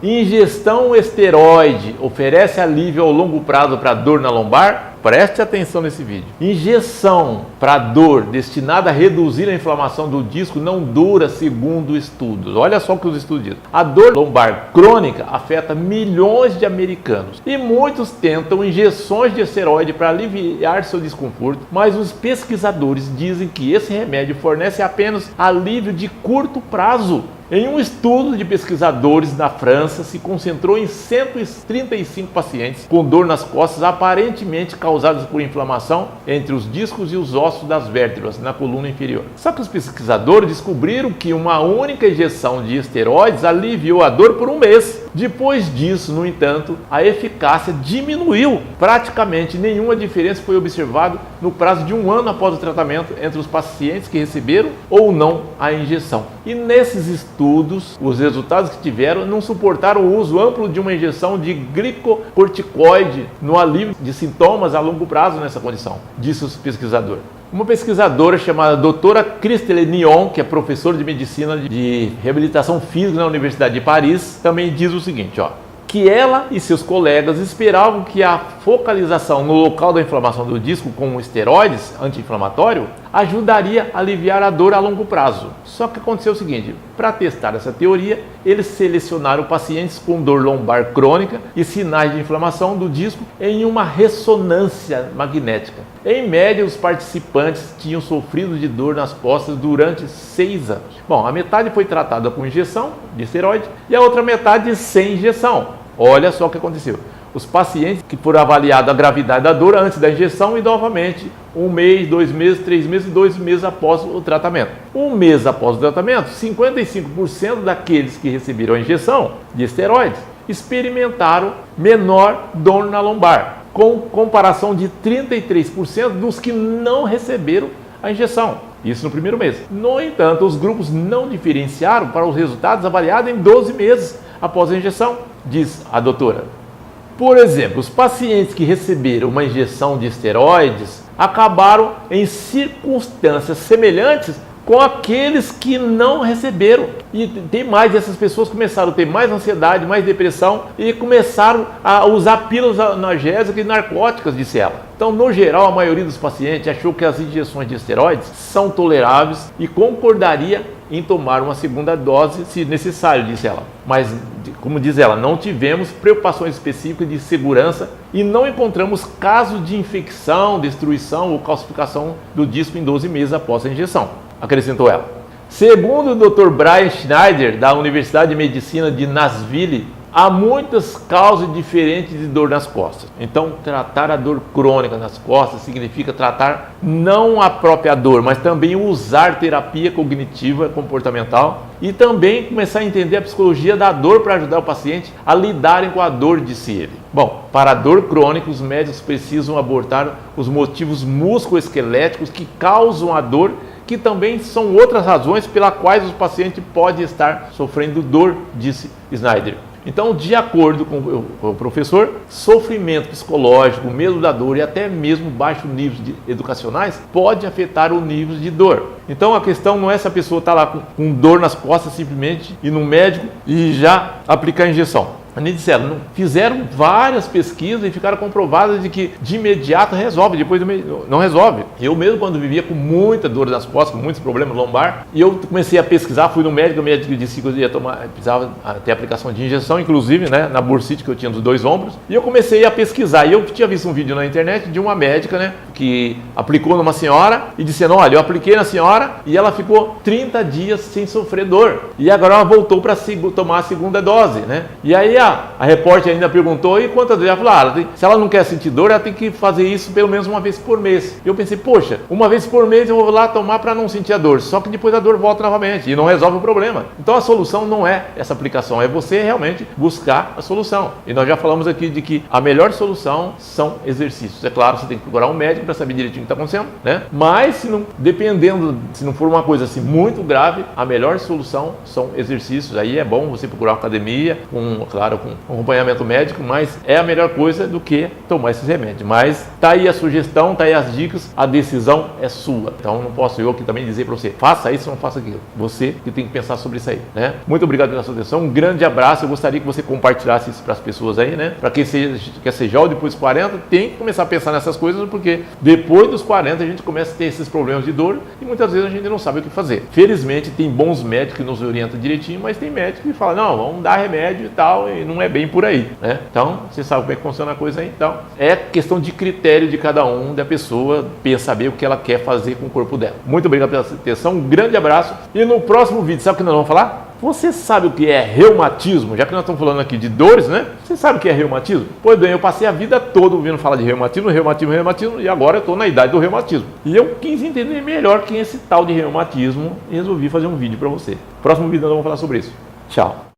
Ingestão esteroide oferece alívio ao longo prazo para dor na lombar? Preste atenção nesse vídeo. Injeção para dor destinada a reduzir a inflamação do disco não dura segundo estudos. Olha só o que os estudos dizem. A dor lombar crônica afeta milhões de americanos e muitos tentam injeções de esteroide para aliviar seu desconforto, mas os pesquisadores dizem que esse remédio fornece apenas alívio de curto prazo. Em um estudo de pesquisadores na França, se concentrou em 135 pacientes com dor nas costas aparentemente causadas por inflamação entre os discos e os ossos das vértebras na coluna inferior. Só que os pesquisadores descobriram que uma única injeção de esteroides aliviou a dor por um mês. Depois disso, no entanto, a eficácia diminuiu. Praticamente nenhuma diferença foi observada no prazo de um ano após o tratamento entre os pacientes que receberam ou não a injeção. E nesses estudos, os resultados que tiveram não suportaram o uso amplo de uma injeção de glicocorticoide no alívio de sintomas a longo prazo nessa condição, disse o pesquisador. Uma pesquisadora chamada doutora Christelle Nion, que é professora de medicina de reabilitação física na Universidade de Paris, também diz o seguinte, que ela e seus colegas esperavam que a focalização no local da inflamação do disco com esteroides anti-inflamatório ajudaria a aliviar a dor a longo prazo. Só que aconteceu o seguinte, para testar essa teoria, eles selecionaram pacientes com dor lombar crônica e sinais de inflamação do disco em uma ressonância magnética. Em média, os participantes tinham sofrido de dor nas costas durante 6 anos. Bom, a metade foi tratada com injeção de esteroide e a outra metade sem injeção. Olha só o que aconteceu. Os pacientes que foram avaliados a gravidade da dor antes da injeção e novamente 1 mês, 2 meses, 3 meses e 2 meses após o tratamento. 1 mês após o tratamento, 55% daqueles que receberam a injeção de esteroides experimentaram menor dor na lombar, com comparação de 33% dos que não receberam a injeção. Isso no primeiro mês. No entanto, os grupos não diferenciaram para os resultados avaliados em 12 meses após a injeção, diz a doutora. Por exemplo, os pacientes que receberam uma injeção de esteroides acabaram em circunstâncias semelhantes com aqueles que não receberam. E tem mais, essas pessoas começaram a ter mais ansiedade, mais depressão e começaram a usar pílulas analgésicas e narcóticas, disse ela. Então, no geral, a maioria dos pacientes achou que as injeções de esteroides são toleráveis e concordaria em tomar uma segunda dose se necessário, disse ela. Mas, como diz ela, não tivemos preocupações específicas de segurança e não encontramos casos de infecção, destruição ou calcificação do disco em 12 meses após a injeção, acrescentou ela. Segundo o Dr. Brian Schneider, da Universidade de Medicina de Nashville, há muitas causas diferentes de dor nas costas. Então, tratar a dor crônica nas costas significa tratar não a própria dor, mas também usar terapia cognitiva comportamental e também começar a entender a psicologia da dor para ajudar o paciente a lidarem com a dor, disse ele. Bom, para a dor crônica, os médicos precisam abordar os motivos musculoesqueléticos que causam a dor, que também são outras razões pelas quais o paciente pode estar sofrendo dor, disse Schneider. Então, de acordo com o professor, sofrimento psicológico, medo da dor e até mesmo baixos níveis educacionais pode afetar o nível de dor. Então, a questão não é se a pessoa está lá com dor nas costas simplesmente ir no médico e já aplicar a injeção. Nem disseram, fizeram várias pesquisas e ficaram comprovadas de que de imediato resolve, depois não resolve. Eu mesmo, quando vivia com muita dor nas costas, com muitos problemas lombar, e eu comecei a pesquisar, fui no médico, o médico disse que eu ia precisava ter aplicação de injeção, inclusive, né, na bursite que eu tinha dos 2 ombros, e eu comecei a pesquisar, e eu tinha visto um vídeo na internet de uma médica, né, que aplicou numa senhora e dizendo, olha, eu apliquei na senhora e ela ficou 30 dias sem sofrer dor, e agora ela voltou para tomar a segunda dose, né, e aí a repórter ainda perguntou, e quantas vezes? Ela falou, se ela não quer sentir dor, ela tem que fazer isso pelo menos uma vez por mês. Eu pensei, poxa, uma vez por mês eu vou lá tomar para não sentir a dor, só que depois a dor volta novamente e não resolve o problema. Então a solução não é essa aplicação, é você realmente buscar a solução. E nós já falamos aqui de que a melhor solução são exercícios. É claro, você tem que procurar um médico médico para saber direitinho o que está acontecendo, né? Mas se não for uma coisa assim muito grave, a melhor solução são exercícios. Aí é bom você procurar uma academia, claro, com acompanhamento médico, mas é a melhor coisa do que tomar esses remédios. Mas tá aí a sugestão, tá aí as dicas, a decisão é sua. Então não posso eu aqui também dizer para você, faça isso ou não faça aquilo. Você que tem que pensar sobre isso aí, né? Muito obrigado pela sua atenção, um grande abraço. Eu gostaria que você compartilhasse isso para as pessoas aí, né? Para quem quer ser jovem depois dos 40, tem que começar a pensar nessas coisas, porque depois dos 40 a gente começa a ter esses problemas de dor e muitas vezes a gente não sabe o que fazer. Felizmente tem bons médicos que nos orientam direitinho, mas tem médicos que falam, não, vamos dar remédio e tal, e não é bem por aí, né? Então, você sabe como é que funciona a coisa aí. Então, é questão de critério de cada um, da pessoa, saber o que ela quer fazer com o corpo dela. Muito obrigado pela sua atenção, um grande abraço. E no próximo vídeo, sabe o que nós vamos falar? Você sabe o que é reumatismo? Já que nós estamos falando aqui de dores, né? Você sabe o que é reumatismo? Pois bem, eu passei a vida toda ouvindo falar de reumatismo, e agora eu estou na idade do reumatismo. E eu quis entender melhor quem é esse tal de reumatismo e resolvi fazer um vídeo para você. Próximo vídeo nós vamos falar sobre isso. Tchau!